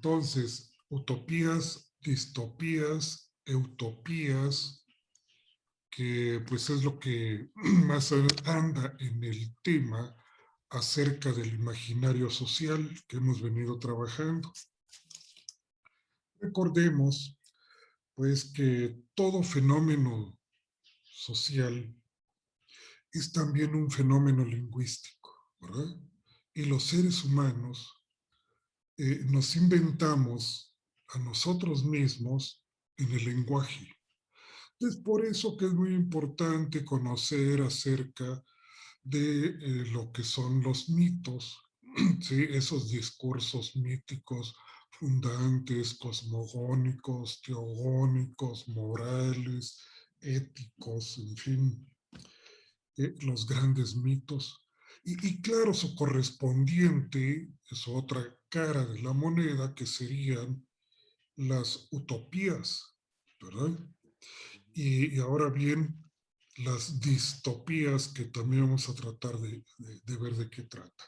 Entonces, utopías, distopías, utopías, que pues es lo que más anda en el tema acerca del imaginario social que hemos venido trabajando. Recordemos, pues, que todo fenómeno social es también un fenómeno lingüístico, ¿verdad? Y los seres humanos nos inventamos a nosotros mismos en el lenguaje. Es por eso que es muy importante conocer acerca de lo que son los mitos, ¿sí? Esos discursos míticos fundantes, cosmogónicos, teogónicos, morales, éticos, en fin, los grandes mitos. Y claro, su correspondiente es otra cara de la moneda, que serían las utopías, ¿verdad? Y ahora bien, las distopías, que también vamos a tratar de ver de qué trata.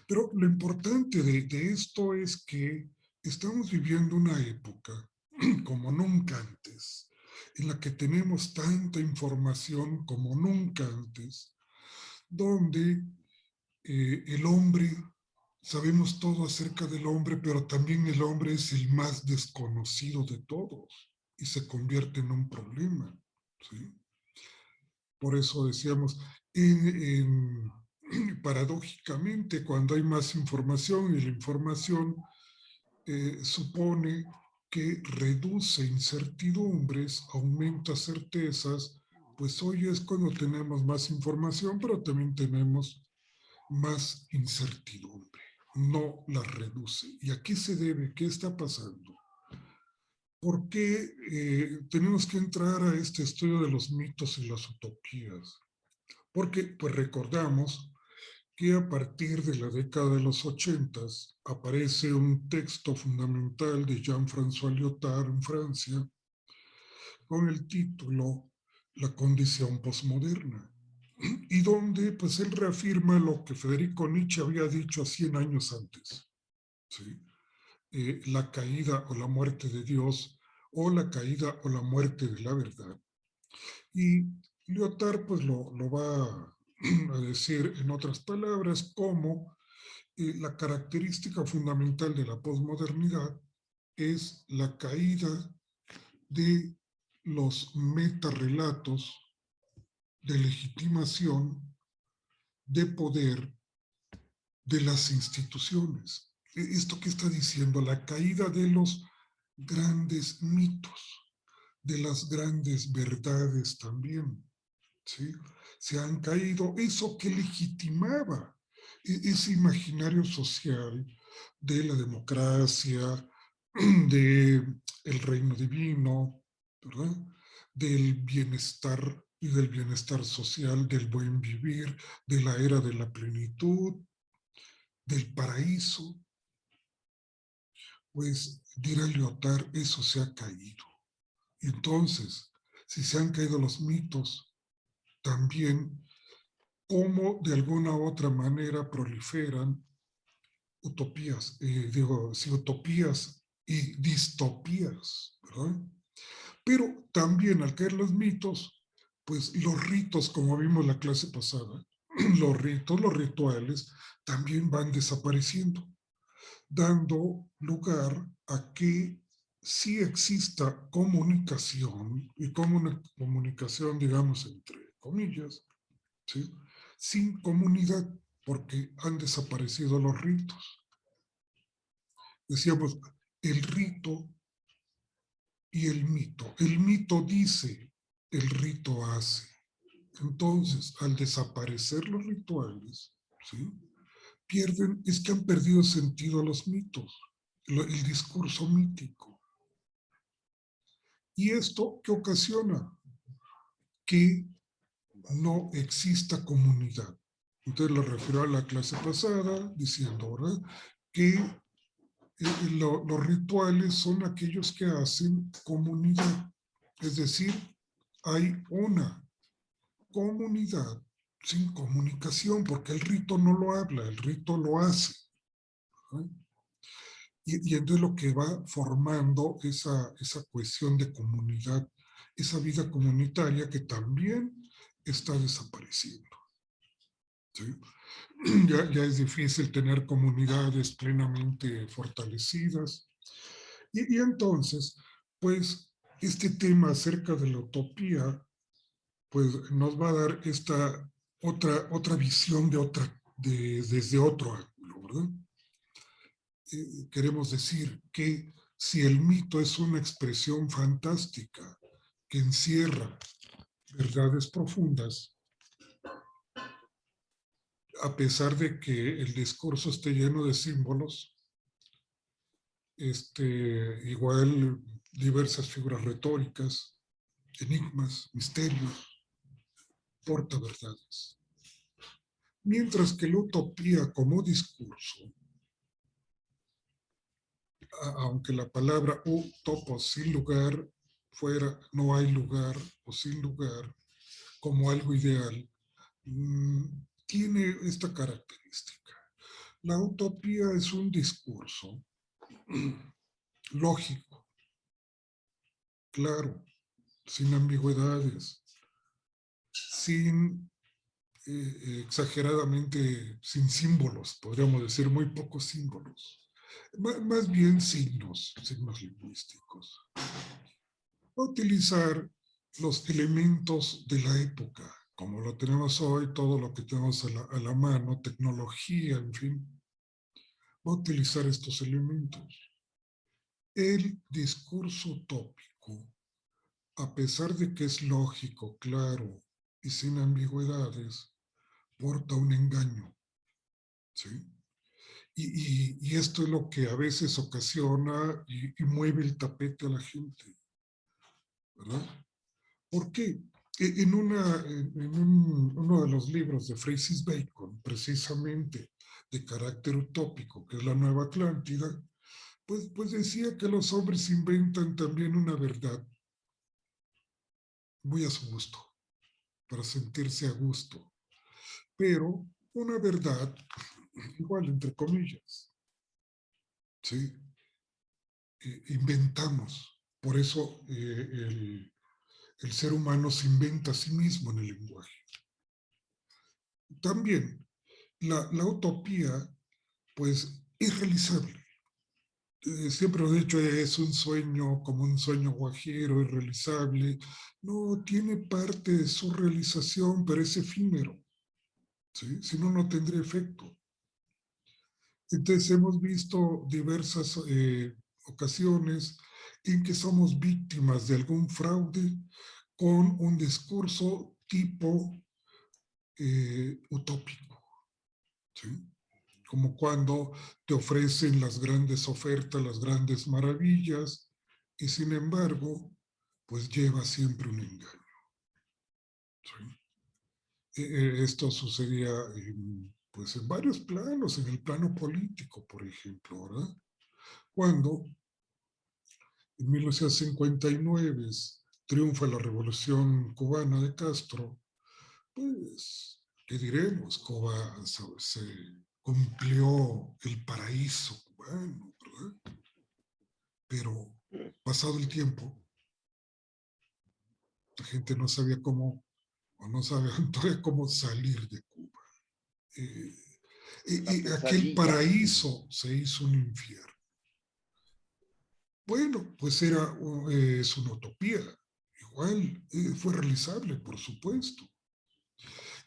Pero lo importante de esto es que estamos viviendo una época como nunca antes, en la que tenemos tanta información como nunca antes, donde el hombre, sabemos todo acerca del hombre, pero también el hombre es el más desconocido de todos y se convierte en un problema, ¿sí? Por eso decíamos, paradójicamente, cuando hay más información y la información supone que reduce incertidumbres, aumenta certezas, pues hoy es cuando tenemos más información, pero también tenemos más incertidumbre, no la reduce. ¿Y a qué se debe? ¿Qué está pasando? ¿Por qué tenemos que entrar a este estudio de los mitos y las utopías? Porque, pues recordamos que a partir de la década de los 80 aparece un texto fundamental de Jean-François Lyotard en Francia con el título La condición posmoderna, y donde pues él reafirma lo que Federico Nietzsche había dicho 100 años antes, ¿sí? La caída o la muerte de Dios, o la caída o la muerte de la verdad. Y Lyotard pues lo va a decir en otras palabras como la característica fundamental de la posmodernidad es la caída de los metarrelatos de legitimación de poder de las instituciones. ¿Esto qué está diciendo? La caída de los grandes mitos, de las grandes verdades también, ¿sí? Se han caído eso que legitimaba ese imaginario social de la democracia, de el reino divino, ¿verdad? Del bienestar y del bienestar social, del buen vivir, de la era de la plenitud, del paraíso. Pues dirá Lyotard, eso se ha caído. Y entonces, si se han caído los mitos, también cómo de alguna u otra manera proliferan utopías, sí, utopías y distopías, ¿verdad? Pero también al caer los mitos, pues los ritos, como vimos la clase pasada, los ritos, los rituales, también van desapareciendo, dando lugar a que sí exista comunicación, y como una comunicación, digamos, entre comillas, ¿sí? Sin comunidad, porque han desaparecido los ritos. Decíamos, el rito y el mito. El mito dice, el rito hace. Entonces, al desaparecer los rituales, ¿sí? Pierden, es que han perdido sentido los mitos, el discurso mítico. ¿Y esto qué ocasiona? Que no exista comunidad. Entonces lo refiero a la clase pasada, diciendo, ¿verdad?, que los rituales son aquellos que hacen comunidad. Es decir, hay una comunidad sin comunicación, porque el rito no lo habla, el rito lo hace, ¿no? Y entonces lo que va formando esa cohesión de comunidad, esa vida comunitaria que también está desapareciendo. ¿Sí? Ya es difícil tener comunidades plenamente fortalecidas. Y entonces, pues, este tema acerca de la utopía, pues nos va a dar esta otra visión desde otro ángulo, ¿verdad? Queremos decir que si el mito es una expresión fantástica que encierra verdades profundas, a pesar de que el discurso esté lleno de símbolos, igual diversas figuras retóricas, enigmas, misterios, porta verdades. Mientras que la utopía como discurso, aunque la palabra utopos, sin lugar, fuera, no hay lugar o sin lugar, como algo ideal, tiene esta característica. La utopía es un discurso lógico, claro, sin ambigüedades, sin exageradamente, sin símbolos, podríamos decir, muy pocos símbolos. Más bien signos lingüísticos. Va a utilizar los elementos de la época, como lo tenemos hoy, todo lo que tenemos a la mano, tecnología, en fin, va a utilizar estos elementos. El discurso utópico, a pesar de que es lógico, claro y sin ambigüedades, porta un engaño, ¿sí? Y esto es lo que a veces ocasiona y mueve el tapete a la gente, ¿verdad? ¿Por qué? Uno de los libros de Francis Bacon, precisamente de carácter utópico, que es La Nueva Atlántida, pues decía que los hombres inventan también una verdad muy a su gusto, para sentirse a gusto, pero una verdad igual, entre comillas, ¿sí? Inventamos. Por eso el ser humano se inventa a sí mismo en el lenguaje. También la utopía, pues, es realizable. Siempre lo he dicho, es un sueño, como un sueño guajiro, irrealizable. No, tiene parte de su realización, pero es efímero. ¿Sí? Si no, no tendría efecto. Entonces hemos visto diversas ocasiones en que somos víctimas de algún fraude con un discurso tipo utópico, ¿sí? Como cuando te ofrecen las grandes ofertas, las grandes maravillas, y sin embargo, pues lleva siempre un engaño, ¿sí? Esto sucedía pues en varios planos, en el plano político, por ejemplo, ¿verdad? Cuando en 1959 triunfa la Revolución Cubana de Castro, pues, ¿qué diremos? Cuba se cumplió el paraíso cubano, ¿verdad? Pero pasado el tiempo, la gente no sabía cómo, o no sabía todavía cómo salir de Cuba. Eh, y aquel paraíso se hizo un infierno. Bueno, pues es una utopía. Igual fue realizable, por supuesto.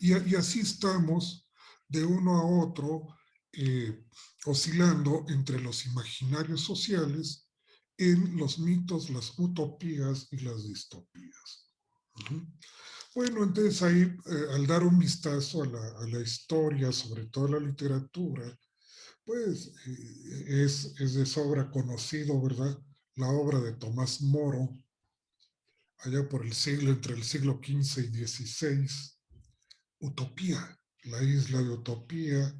Y así estamos de uno a otro, oscilando entre los imaginarios sociales en los mitos, las utopías y las distopías. Bueno, entonces ahí, al dar un vistazo a la historia, sobre todo la literatura, pues es de sobra conocido, ¿verdad? La obra de Tomás Moro, allá por el siglo, entre el siglo XV y XVI, Utopía, la isla de Utopía,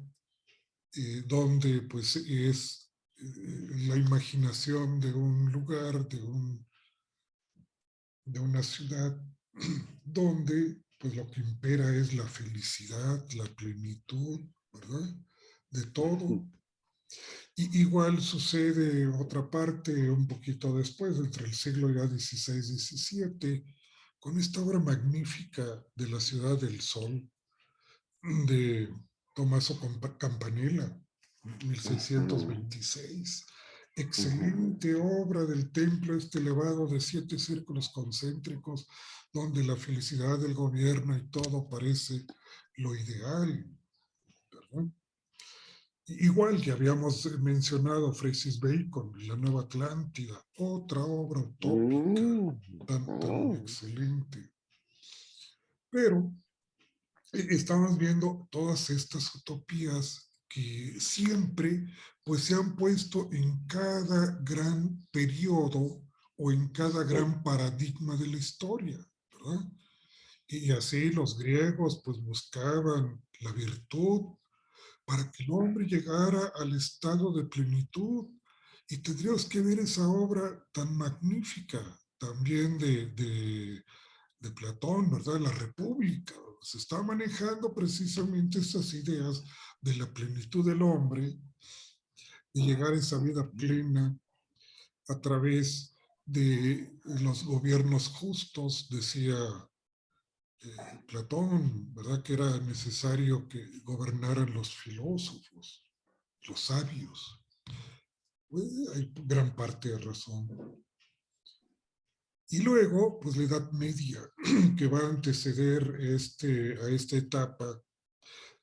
donde pues es la imaginación de un lugar, de una ciudad, donde pues lo que impera es la felicidad, la plenitud, ¿verdad? De todo. Y igual sucede otra parte un poquito después, entre el siglo ya XVI y XVII, con esta obra magnífica de La Ciudad del Sol, de Tommaso Campanella, Ujú, 1626. ujú. Excelente obra del templo este elevado de 7 círculos concéntricos, donde la felicidad del gobierno y todo parece lo ideal, ¿verdad? Igual que habíamos mencionado Francis Bacon, La Nueva Atlántida, otra obra utópica Mm, tan oh, excelente. Pero estamos viendo todas estas utopías que siempre pues se han puesto en cada gran periodo o en cada sí. gran paradigma de la historia, ¿verdad? Y así los griegos pues buscaban la virtud para que el hombre llegara al estado de plenitud. Y tendríamos que ver esa obra tan magnífica también de Platón, ¿verdad? La República. Se está manejando precisamente esas ideas de la plenitud del hombre y llegar a esa vida plena a través de los gobiernos justos, decía Platón, ¿verdad? Que era necesario que gobernaran los filósofos, los sabios. Hay gran parte de razón. Y luego, pues la Edad Media, que va a anteceder a esta etapa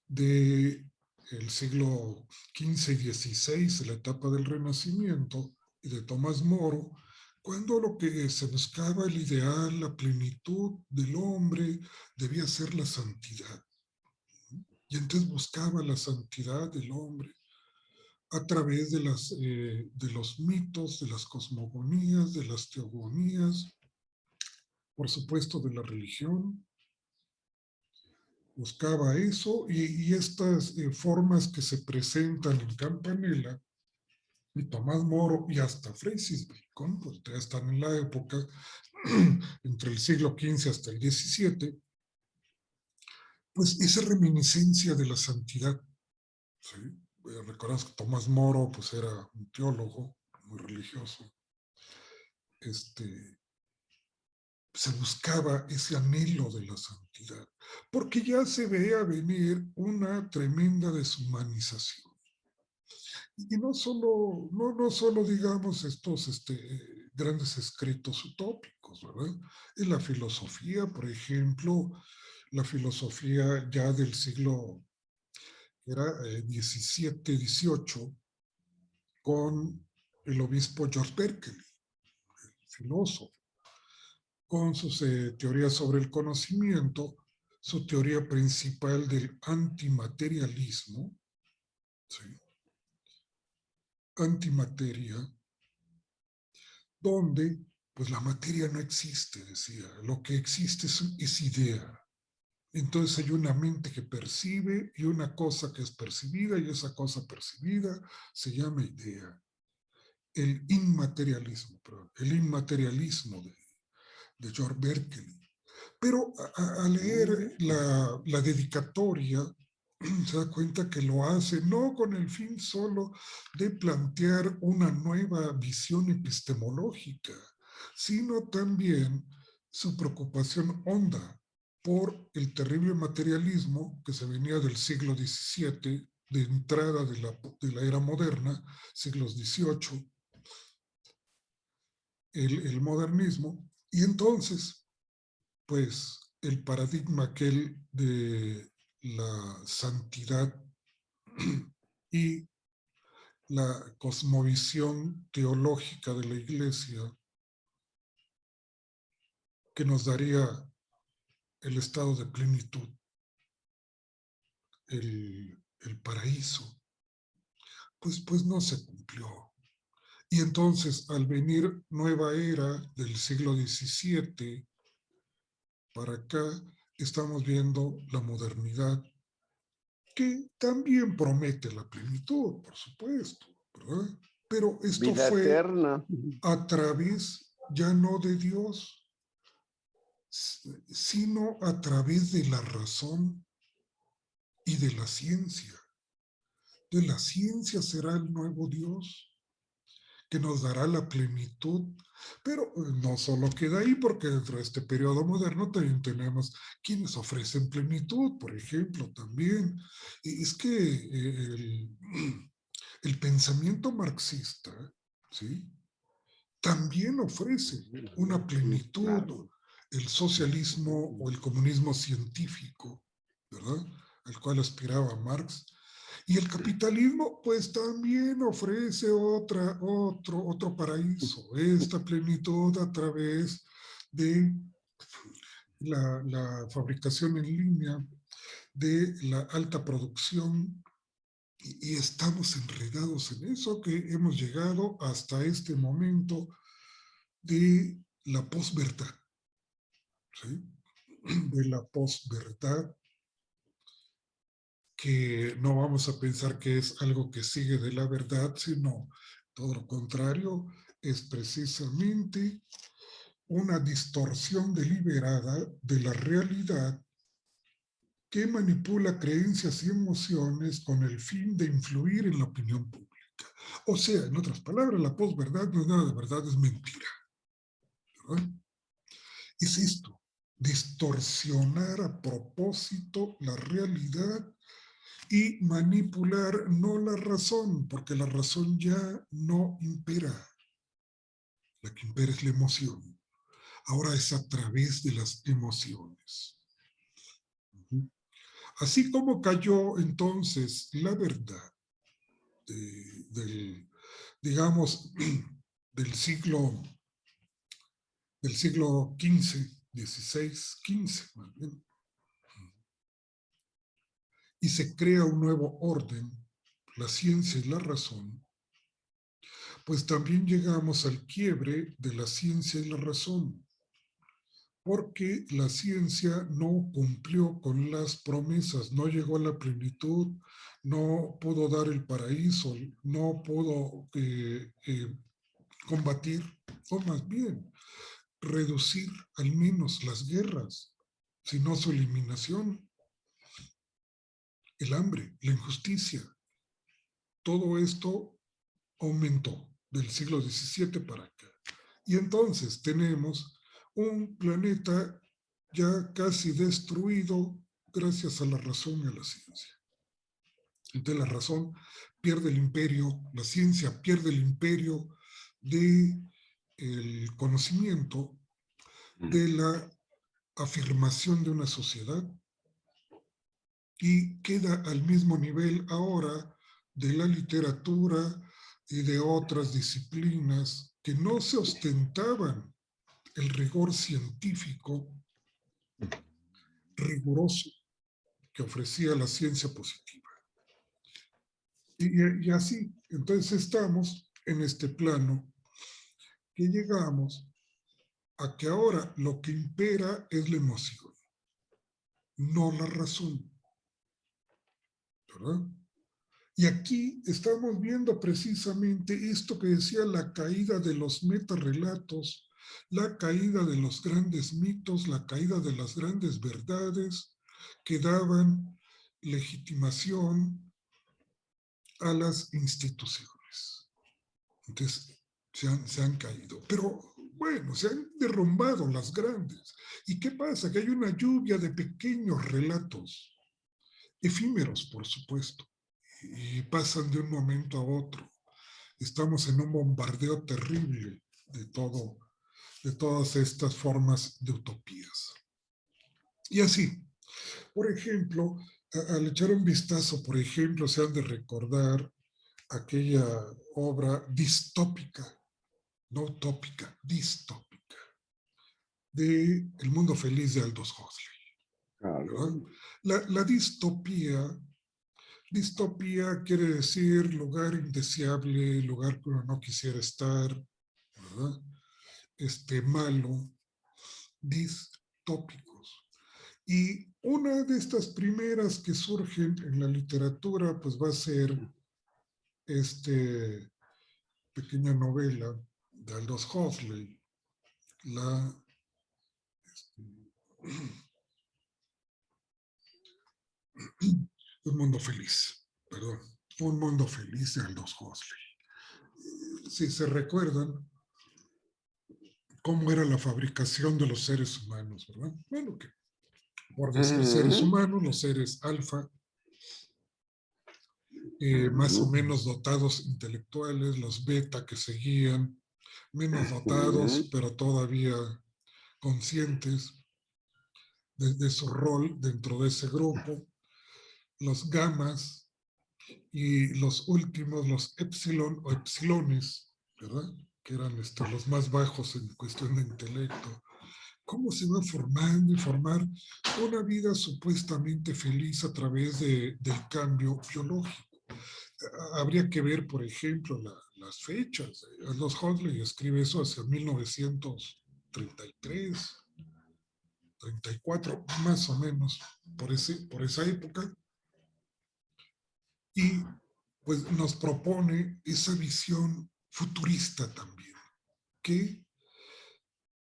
de el siglo XV y XVI, la etapa del Renacimiento y de Tomás Moro, cuando lo que se buscaba, el ideal, la plenitud del hombre, debía ser la santidad. Y entonces buscaba la santidad del hombre a través de los mitos, de las cosmogonías, de las teogonías, por supuesto de la religión, buscaba eso y estas formas que se presentan en Campanella y Tomás Moro y hasta Francis Bacon, pues ya están en la época entre el siglo XV hasta el XVII, pues esa reminiscencia de la santidad. ¿Sí? Recordás que Tomás Moro pues era un teólogo muy religioso. Este, Se buscaba ese anhelo de la santidad, porque ya se veía venir una tremenda deshumanización. Y no solo digamos, estos grandes escritos utópicos, ¿verdad? En la filosofía, por ejemplo, la filosofía ya del siglo era 17, 18, con el obispo George Berkeley, filósofo, con sus teorías sobre el conocimiento, su teoría principal del antimaterialismo, ¿sí? Antimateria, donde pues la materia no existe, decía, lo que existe es idea. Entonces hay una mente que percibe y una cosa que es percibida y esa cosa percibida se llama idea. El inmaterialismo, perdón, el inmaterialismo de George Berkeley. Pero a leer la dedicatoria, se da cuenta que lo hace no con el fin solo de plantear una nueva visión epistemológica, sino también su preocupación honda por el terrible materialismo que se venía del siglo XVII, de entrada de la era moderna, siglos XVIII, el modernismo, y entonces pues el paradigma aquel de la santidad y la cosmovisión teológica de la iglesia que nos daría el estado de plenitud, el paraíso, pues no se cumplió. Y entonces al venir nueva era del siglo XVII para acá, estamos viendo la modernidad que también promete la plenitud, por supuesto, ¿verdad? Pero esto Vida fue eterna. a través ya no de Dios, sino a través de la razón y de la ciencia. Entonces, la ciencia será el nuevo Dios que nos dará la plenitud, pero no solo queda ahí, porque dentro de este periodo moderno también tenemos quienes ofrecen plenitud, por ejemplo, también. Y es que el pensamiento marxista, ¿sí?, también ofrece una plenitud, Claro. el socialismo o el comunismo científico, ¿verdad?, al cual aspiraba Marx. Y el capitalismo, pues también ofrece otro paraíso, esta plenitud a través de la fabricación en línea, de la alta producción, y estamos enredados en eso que hemos llegado hasta este momento de la posverdad, ¿sí?, de la posverdad, que no vamos a pensar que es algo que sigue de la verdad, sino todo lo contrario, es precisamente una distorsión deliberada de la realidad que manipula creencias y emociones con el fin de influir en la opinión pública. O sea, en otras palabras, la posverdad no es nada de verdad, es mentira, ¿verdad? Es esto, distorsionar a propósito la realidad y manipular no la razón, porque la razón ya no impera. La que impera es la emoción. Ahora es a través de las emociones. Así como cayó entonces la verdad del, digamos, del siglo, del siglo XV, XVI, XV más bien, y se crea un nuevo orden, la ciencia y la razón, pues también llegamos al quiebre de la ciencia y la razón, porque la ciencia no cumplió con las promesas, no llegó a la plenitud, no pudo dar el paraíso, no pudo combatir, o más bien, reducir al menos las guerras, sino su eliminación, el hambre, la injusticia. Todo esto aumentó del siglo XVII para acá. Y entonces tenemos un planeta ya casi destruido gracias a la razón y a la ciencia. Entonces la razón pierde el imperio, la ciencia pierde el imperio de el conocimiento, de la afirmación de una sociedad, y queda al mismo nivel ahora de la literatura y de otras disciplinas que no se ostentaban el rigor científico riguroso que ofrecía la ciencia positiva. Y así, entonces estamos en este plano que llegamos a que ahora lo que impera es la emoción, no la razón, ¿verdad? Y aquí estamos viendo precisamente esto que decía, la caída de los metarrelatos, la caída de los grandes mitos, la caída de las grandes verdades que daban legitimación a las instituciones. Entonces, se han caído. Pero bueno, se han derrumbado las grandes. ¿Y qué pasa? Que hay una lluvia de pequeños relatos, efímeros, por supuesto, y pasan de un momento a otro. Estamos en un bombardeo terrible de todo, de todas estas formas de utopías. Y así, por ejemplo, al echar un vistazo, por ejemplo, se han de recordar aquella obra distópica, no utópica, distópica, de El mundo feliz de Aldous Huxley, ¿verdad? Claro. La distopía quiere decir lugar indeseable, lugar que uno no quisiera estar, ¿verdad? Malo, distópicos. Y una de estas primeras que surgen en la literatura, pues va a ser este pequeña novela de Aldous Huxley, la este, Un mundo feliz, perdón. Un mundo feliz de Aldous Huxley. Si se recuerdan cómo era la fabricación de los seres humanos, ¿verdad? Bueno, que por decir seres humanos, los seres alfa, más o menos dotados intelectuales, los beta que seguían, menos dotados, pero todavía conscientes de su rol dentro de ese grupo, los gamas y los últimos, los epsilon o epsilones, ¿verdad? Que eran los más bajos en cuestión de intelecto. ¿Cómo se va formando y formar una vida supuestamente feliz a través del cambio biológico? Habría que ver, por ejemplo, las fechas. Aldous Huxley escribe eso hacia 1933, 34, más o menos, por esa época. Y pues nos propone esa visión futurista también, que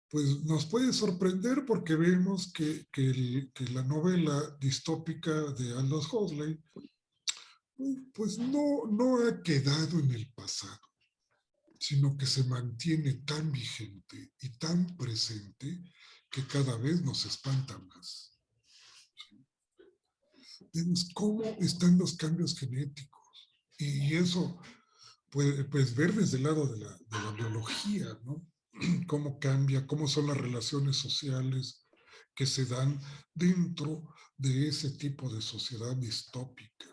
pues nos puede sorprender porque vemos que la novela distópica de Aldous Huxley pues no ha quedado en el pasado, sino que se mantiene tan vigente y tan presente que cada vez nos espanta más. Vemos cómo están los cambios genéticos y eso pues ver desde el lado de la biología, ¿no? Cómo cambia, cómo son las relaciones sociales que se dan dentro de ese tipo de sociedad distópica.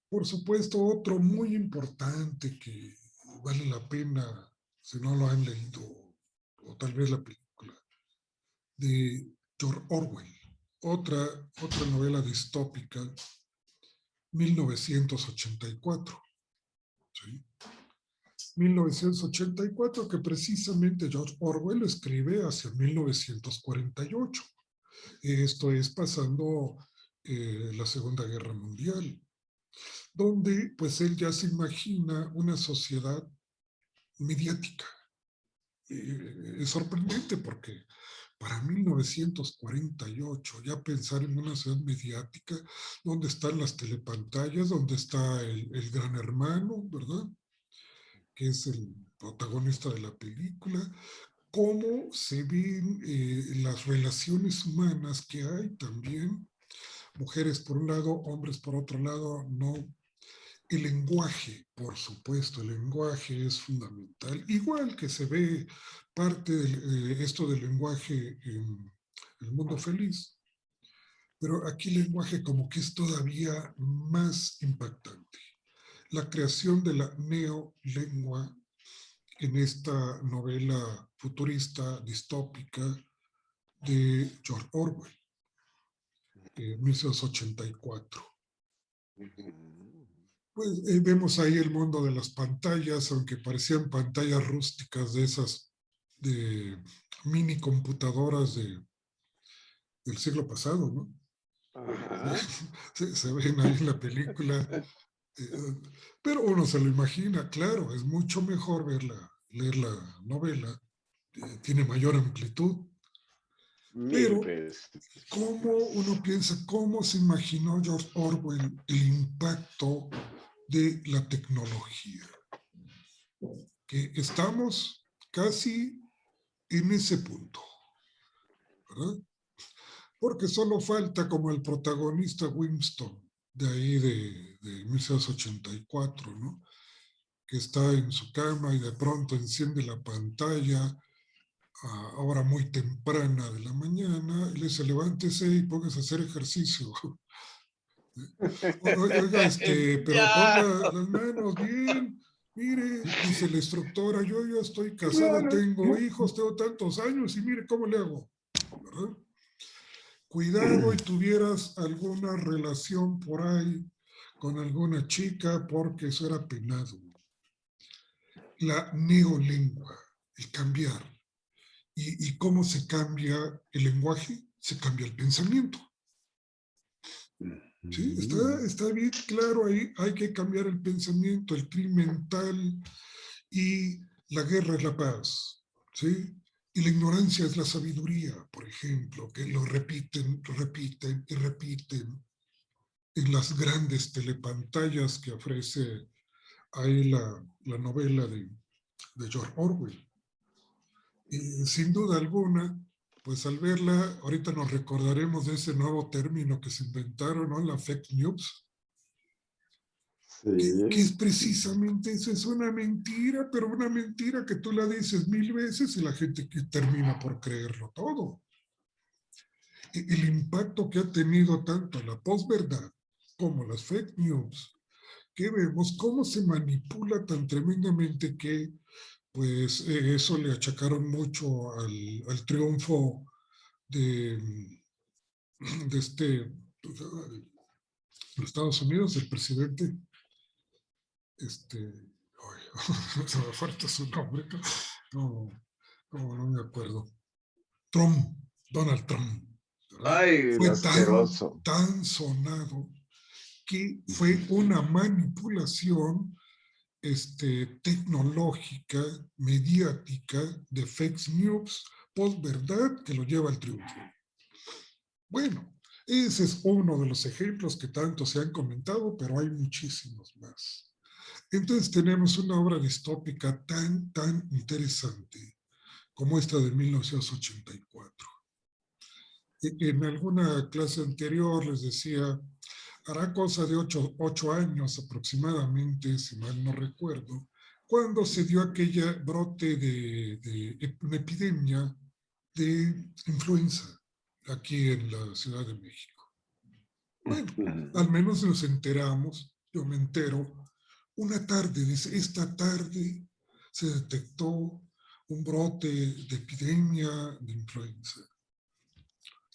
Por supuesto, otro muy importante que vale la pena, si no lo han leído, o tal vez la película, de George Orwell, otra novela distópica, 1984. ¿Sí? 1984, que precisamente George Orwell escribe hacia 1948. Esto es pasando la Segunda Guerra Mundial, donde pues él ya se imagina una sociedad mediática. Es sorprendente porque para 1948 ya pensar en una ciudad mediática donde están las telepantallas, donde está el gran hermano, ¿verdad? Que es el protagonista de la película, cómo se ven las relaciones humanas que hay también, mujeres por un lado, hombres por otro lado, no. El lenguaje, por supuesto, el lenguaje es fundamental, igual que se ve parte de esto del lenguaje en el mundo feliz, pero aquí el lenguaje como que es todavía más impactante. La creación de la neolengua en esta novela futurista, distópica, de George Orwell, 1984. Pues vemos ahí el mundo de las pantallas, aunque parecían pantallas rústicas de esas de mini computadoras del siglo pasado, ¿no? Se ven ahí en la película, pero uno se lo imagina, claro, es mucho mejor leer la novela, tiene mayor amplitud, Mil pero veces. ¿cómo uno piensa, cómo se imaginó George Orwell el impacto de la tecnología? Que estamos casi en ese punto, ¿verdad? Porque solo falta como el protagonista Winston, de ahí de 1984, ¿no? Que está en su cama y de pronto enciende la pantalla a hora muy temprana de la mañana y le dice, levántese y póngase a hacer ejercicio. Oiga, pero ponga las manos bien. Mire, dice la instructora, yo ya estoy casado, Claro. tengo hijos, tengo tantos años y mire cómo le hago, ¿verdad? Cuidado y tuvieras alguna relación por ahí con alguna chica porque eso era penado. La neolengua, el cambiar. ¿Y cómo se cambia el lenguaje? Se cambia el pensamiento. ¿Sí? Está bien claro ahí, hay que cambiar el pensamiento, el crimen tal y la guerra es la paz, ¿sí? Y la ignorancia es la sabiduría, por ejemplo, que lo repiten y repiten. en las grandes telepantallas que ofrece ahí la novela de George Orwell. Y sin duda alguna, pues al verla, ahorita nos recordaremos de ese nuevo término que se inventaron, ¿no? La fake news, que es Sí. precisamente eso, es una mentira, pero una mentira que tú la dices 1000 veces y la gente que termina por creerlo todo. El impacto que ha tenido tanto la posverdad como las fake news, que vemos cómo se manipula tan tremendamente que pues eso le achacaron mucho al triunfo de, de de Estados Unidos, el presidente, se me falta su nombre, no, no me acuerdo, Trump, Donald Trump, ¿verdad? Ay, el Fue asqueroso. tan sonado que fue Ujú. una manipulación tecnológica, mediática, de fake news, posverdad, que lo lleva al triunfo. Bueno, ese es uno de los ejemplos que tanto se han comentado, pero hay muchísimos más. Entonces tenemos una obra distópica tan interesante como esta de 1984. En alguna clase anterior les decía, hará cosa de 8 años aproximadamente, si mal no recuerdo, cuando se dio aquella brote de una epidemia de influenza aquí en la Ciudad de México. Bueno, al menos nos enteramos, yo me entero, una tarde, dice, esta tarde se detectó un brote de epidemia de influenza.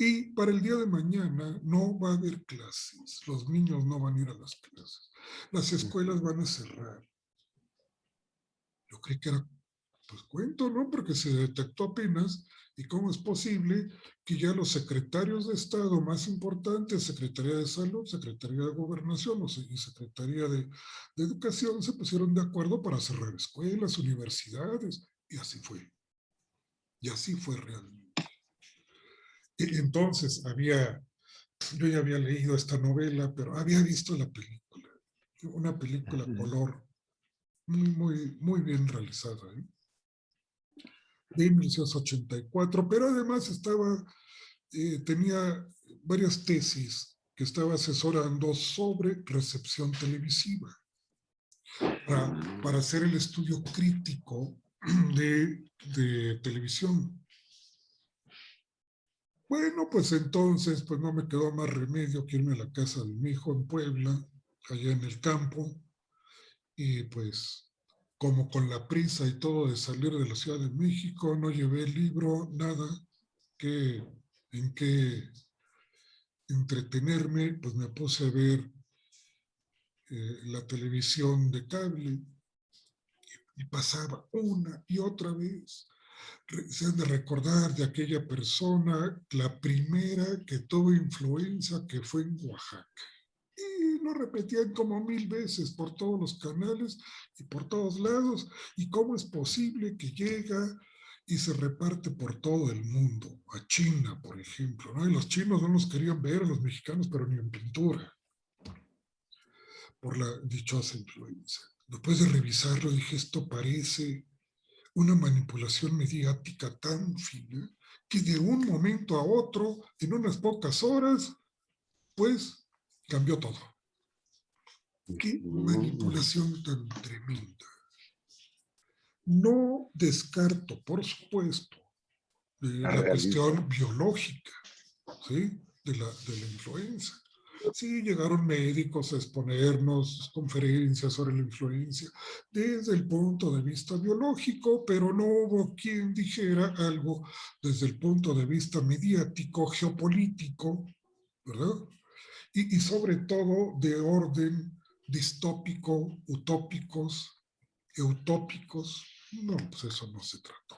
Y para el día de mañana no va a haber clases, los niños no van a ir a las clases, las escuelas van a cerrar. Yo creí que era, pues cuento, ¿no? Porque se detectó apenas, y cómo es posible que ya los secretarios de Estado más importantes, Secretaría de Salud, Secretaría de Gobernación y Secretaría de Educación, se pusieron de acuerdo para cerrar escuelas, universidades, y así fue. Y así fue realmente. Entonces, yo ya había leído esta novela, pero había visto la película, una película color muy bien realizada, ¿eh? De 1984, pero además tenía varias tesis que estaba asesorando sobre recepción televisiva para hacer el estudio crítico de televisión. Bueno, pues entonces, pues no me quedó más remedio que irme a la casa de mi hijo en Puebla, allá en el campo, y pues como con la prisa y todo de salir de la Ciudad de México, no llevé libro, nada que, en qué entretenerme, pues me puse a ver la televisión de cable y pasaba una y otra vez. Se han de recordar de aquella persona, la primera que tuvo influenza, que fue en Oaxaca. Y lo repetían como 1000 veces por todos los canales y por todos lados. ¿Y cómo es posible que llega y se reparte por todo el mundo? A China, por ejemplo, ¿no? Y los chinos no nos querían ver a los mexicanos, pero ni en pintura, por la dichosa influencia. Después de revisarlo, dije, esto parece una manipulación mediática tan fina que de un momento a otro, en unas pocas horas, pues cambió todo. Qué manipulación tan tremenda. No descarto, por supuesto, la Realismo. cuestión biológica, ¿sí? De la influenza. Sí, llegaron médicos a exponernos conferencias sobre la influencia desde el punto de vista biológico, pero no hubo quien dijera algo desde el punto de vista mediático, geopolítico, ¿verdad? Y sobre todo de orden distópico, utópicos, eutópicos. No, pues eso no se trató.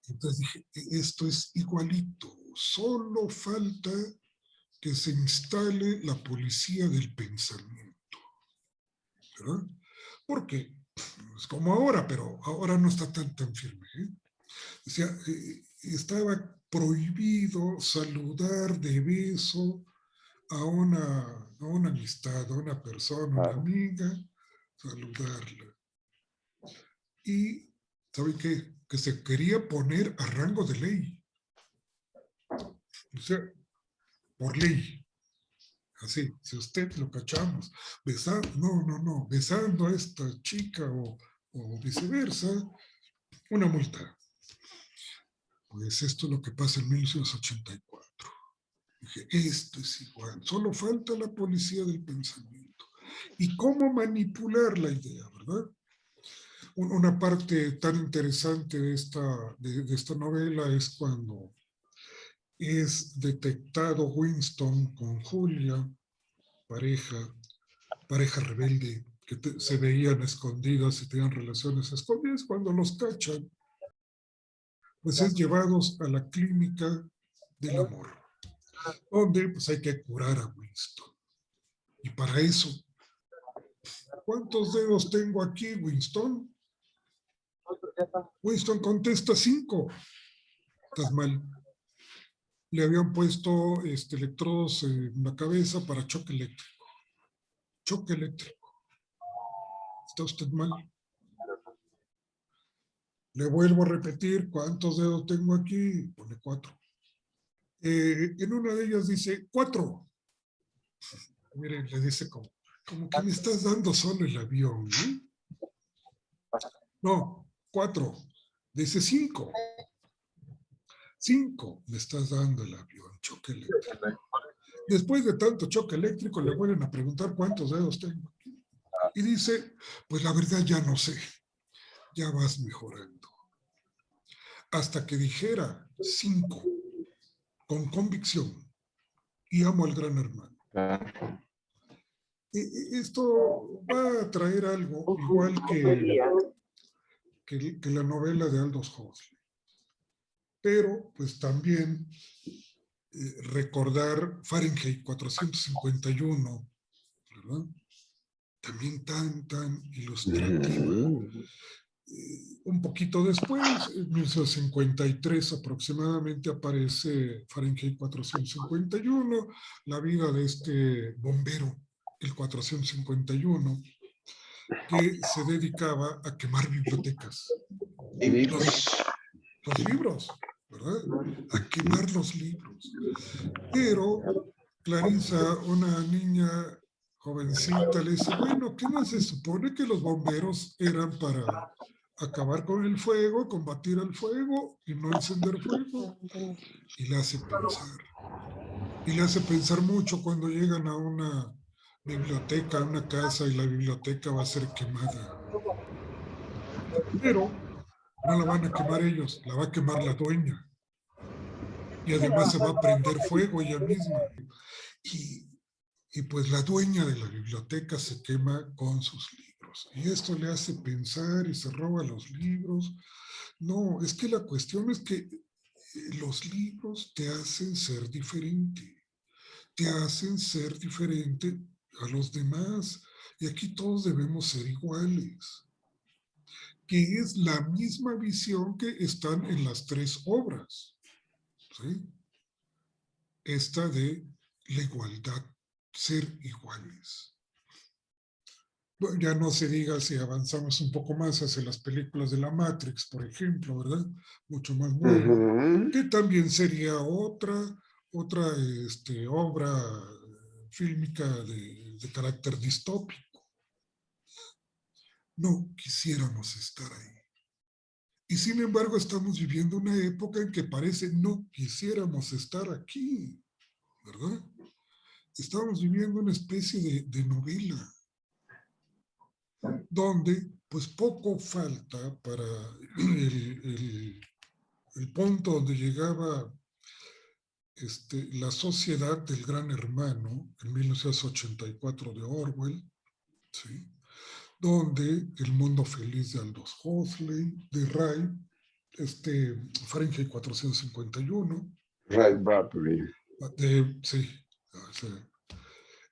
Entonces dije, esto es igualito, solo falta que se instale la policía del pensamiento, ¿verdad? Porque es como ahora, pero ahora no está tan firme, ¿eh? O sea, estaba prohibido saludar de beso a una amistad, a una persona, una amiga, saludarla. Y, ¿sabe qué? Que se quería poner a rango de ley. O sea, por ley. Así, si usted lo cachamos, besando, no, besando a esta chica o viceversa, una multa. Pues esto es lo que pasa en 1984. Dije, esto es igual, solo falta la policía del pensamiento. ¿Y cómo manipular la idea, verdad? Una parte tan interesante de esta novela es cuando es detectado Winston con Julia, pareja rebelde, que se veían escondidas y tenían relaciones escondidas. Cuando los cachan, pues es llevados a la clínica del amor, donde pues hay que curar a Winston. Y para eso, ¿cuántos dedos tengo aquí, Winston? Winston contesta 5. Estás mal. Le habían puesto electrodos en la cabeza para choque eléctrico. Choque eléctrico. Está usted mal. Le vuelvo a repetir, ¿cuántos dedos tengo aquí? Pone 4. En una de ellas dice 4. Miren, le dice como que me estás dando solo el avión, ¿eh? No, 4. Dice 5. 5 me estás dando el avión, choque eléctrico. Después de tanto choque eléctrico, le vuelven a preguntar cuántos dedos tengo aquí. Y dice, pues la verdad ya no sé, ya vas mejorando. Hasta que dijera 5, con convicción, y amo al gran hermano. Esto va a traer algo igual que la novela de Aldous Huxley. Pero pues también recordar Fahrenheit 451, ¿verdad? También tan ilustrativa. Un poquito después, en 1953 aproximadamente, aparece Fahrenheit 451, la vida de este bombero, el 451, que se dedicaba a quemar bibliotecas. Los libros, ¿verdad? A quemar los libros. Pero Clarisa, una niña jovencita, le dice, bueno, ¿qué no se supone que los bomberos eran para acabar con el fuego, combatir el fuego y no encender fuego? Y le hace pensar. Y le hace pensar mucho cuando llegan a una biblioteca, a una casa, y la biblioteca va a ser quemada. Pero no la van a quemar ellos, la va a quemar la dueña. Y además se va a prender fuego ella misma. Y pues la dueña de la biblioteca se quema con sus libros. Y esto le hace pensar y se roba los libros. No, es que la cuestión es que los libros te hacen ser diferente. Te hacen ser diferente a los demás. Y aquí todos debemos ser iguales. Que es la misma visión que están en las 3 obras. ¿Sí? Esta de la igualdad, ser iguales. Bueno, ya no se diga si avanzamos un poco más hacia las películas de la Matrix, por ejemplo, ¿verdad? Mucho más nueva, que también sería otra obra fílmica de carácter distópico. No quisiéramos estar ahí. Y sin embargo estamos viviendo una época en que parece no quisiéramos estar aquí, ¿verdad? Estamos viviendo una especie de novela donde pues poco falta para el punto donde llegaba la sociedad del gran hermano en 1984 de Orwell, ¿sí? Donde el mundo feliz de Aldous Huxley, de Ray, Fahrenheit 451. Ray Bradbury. Sí,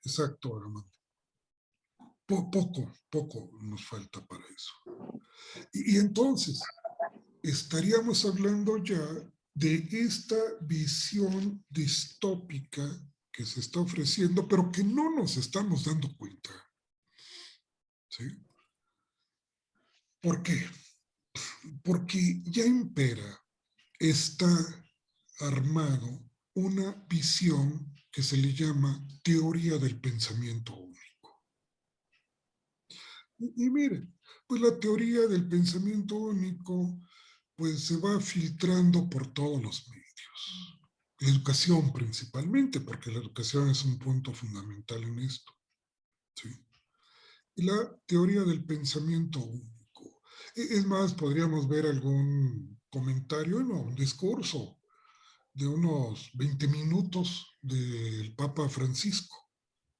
exacto, Armando. Poco nos falta para eso. Y entonces, estaríamos hablando ya de esta visión distópica que se está ofreciendo, pero que no nos estamos dando cuenta. ¿Sí? ¿Por qué? Porque ya impera, está armado una visión que se le llama teoría del pensamiento único. Y miren, pues la teoría del pensamiento único pues se va filtrando por todos los medios. La educación principalmente, porque la educación es un punto fundamental en esto. ¿Sí? Y la teoría del pensamiento único. Es más, podríamos ver algún comentario, no, un discurso de unos 20 minutos del Papa Francisco,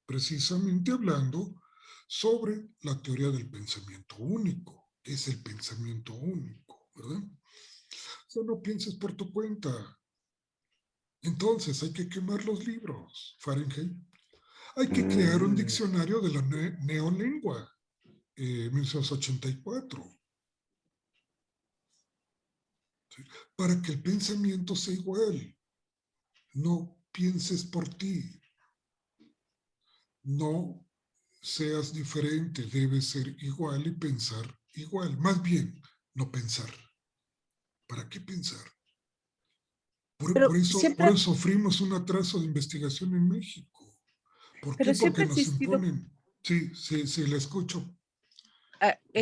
precisamente hablando sobre la teoría del pensamiento único, que es el pensamiento único, ¿verdad? O sea, no pienses por tu cuenta. Entonces hay que quemar los libros, Fahrenheit. Hay que crear un diccionario de la neolengua, 1984, ¿sí? Para que el pensamiento sea igual. No pienses por ti. No seas diferente, debes ser igual y pensar igual. Más bien, no pensar. ¿Para qué pensar? Pero Por eso sufrimos un atraso de investigación en México. ¿Por qué? siempre Porque ha nos existido. imponen. Sí, la escucho.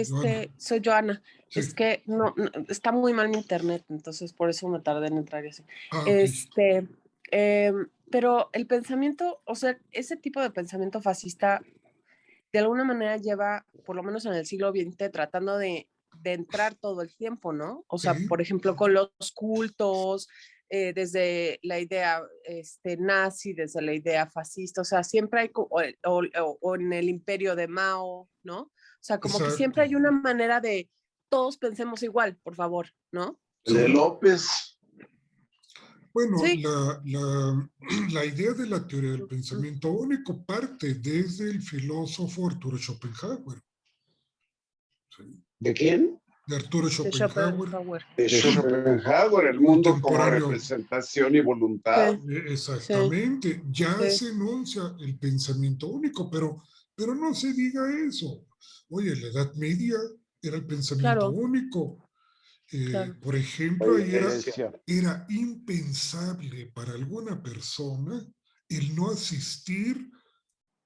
Joana. Soy Joana. Sí. Es que no, está muy mal mi internet, entonces por eso me tardé en entrar y así. Ok. Pero el pensamiento, o sea, ese tipo de pensamiento fascista, de alguna manera lleva, por lo menos en el siglo XX, tratando de entrar todo el tiempo, ¿no? O sea, Sí. por ejemplo, con los cultos, desde la idea nazi, desde la idea fascista, o sea, siempre hay, o en el imperio de Mao, ¿no? O sea, como que Exacto. siempre hay una manera de todos pensemos igual, por favor, ¿no? De López. Bueno, Sí. la idea de la teoría del pensamiento único parte desde el filósofo Arturo Schopenhauer. ¿Sí? ¿De quién? De Arturo De Schopenhauer. Schopenhauer. De Schopenhauer, el mundo como Contemporáneo. representación y voluntad. Sí. Exactamente. Ya Sí. se enuncia el pensamiento único, pero no se diga eso. Oye, la Edad Media era el pensamiento Claro, único. claro. Por ejemplo, ahí Iglesia. era impensable para alguna persona el no asistir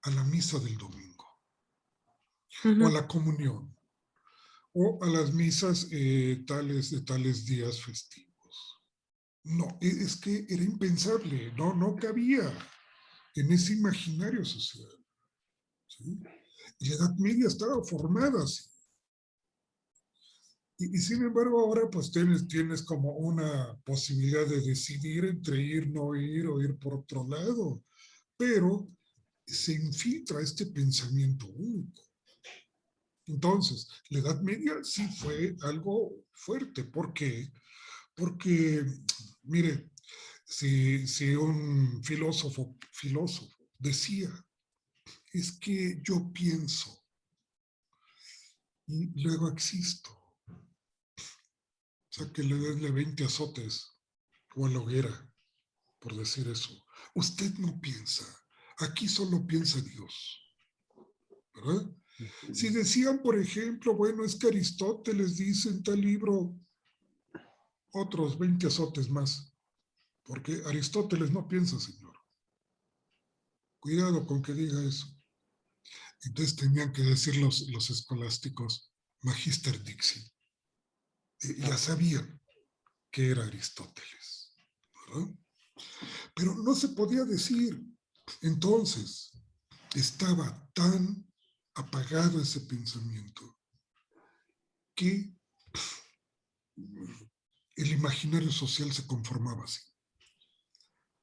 a la misa del domingo, o a la comunión, o a las misas de tales días festivos. No, es que era impensable, no cabía en ese imaginario social. ¿Sí? Y la Edad Media estaba formada así. Y sin embargo ahora pues tienes como una posibilidad de decidir entre ir, no ir o ir por otro lado, pero se infiltra este pensamiento único. Entonces, la Edad Media sí fue algo fuerte. ¿Por qué? Porque, mire, si un filósofo decía, es que yo pienso y luego existo. O sea, que le denle 20 azotes o a la hoguera, por decir eso. Usted no piensa, aquí solo piensa Dios, ¿verdad? Si decían, por ejemplo, bueno, es que Aristóteles dice en tal libro otros 20 azotes más, porque Aristóteles no piensa, señor. Cuidado con que diga eso. Entonces tenían que decir los escolásticos, Magister Dixit. Ya sabían que era Aristóteles, ¿verdad? Pero no se podía decir. Entonces, estaba tan apagado ese pensamiento que el imaginario social se conformaba así.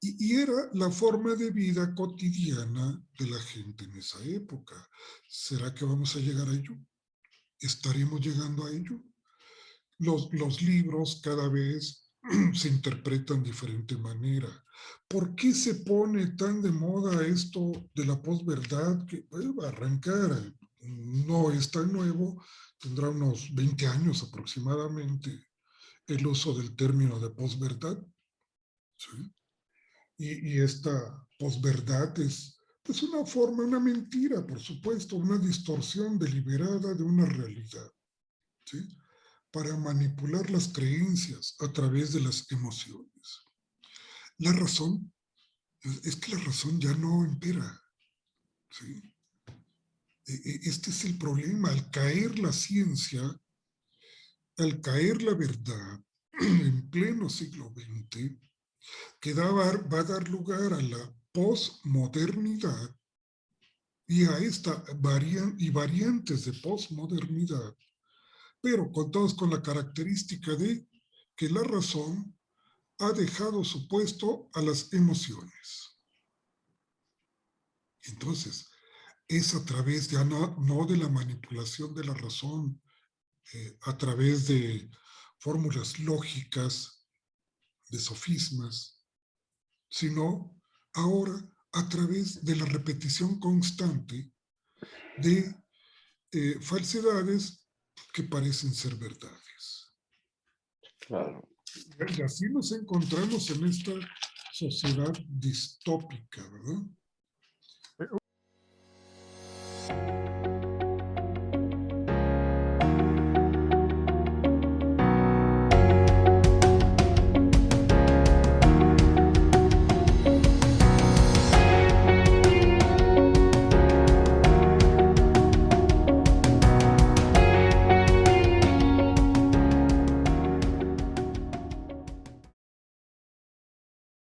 Y era la forma de vida cotidiana de la gente en esa época. ¿Será que vamos a llegar a ello? ¿Estaremos llegando a ello? Los libros cada vez se interpretan de diferente manera. ¿Por qué se pone tan de moda esto de la posverdad que va a arrancar? No es tan nuevo, tendrá unos 20 años aproximadamente el uso del término de posverdad. ¿Sí? Y esta posverdad es pues una forma, una mentira, por supuesto, una distorsión deliberada de una realidad, ¿sí? Para manipular las creencias a través de las emociones. La razón, es que la razón ya no impera, ¿sí? Este es el problema. Al caer la ciencia, al caer la verdad en pleno siglo XX, que va a dar lugar a la posmodernidad y a esta variantes de posmodernidad, pero contados con la característica de que la razón ha dejado su puesto a las emociones. Entonces, es a través de, no de la manipulación de la razón, a través de fórmulas lógicas, de sofismas, sino ahora a través de la repetición constante de falsedades que parecen ser verdades. Claro. Y así nos encontramos en esta sociedad distópica, ¿verdad?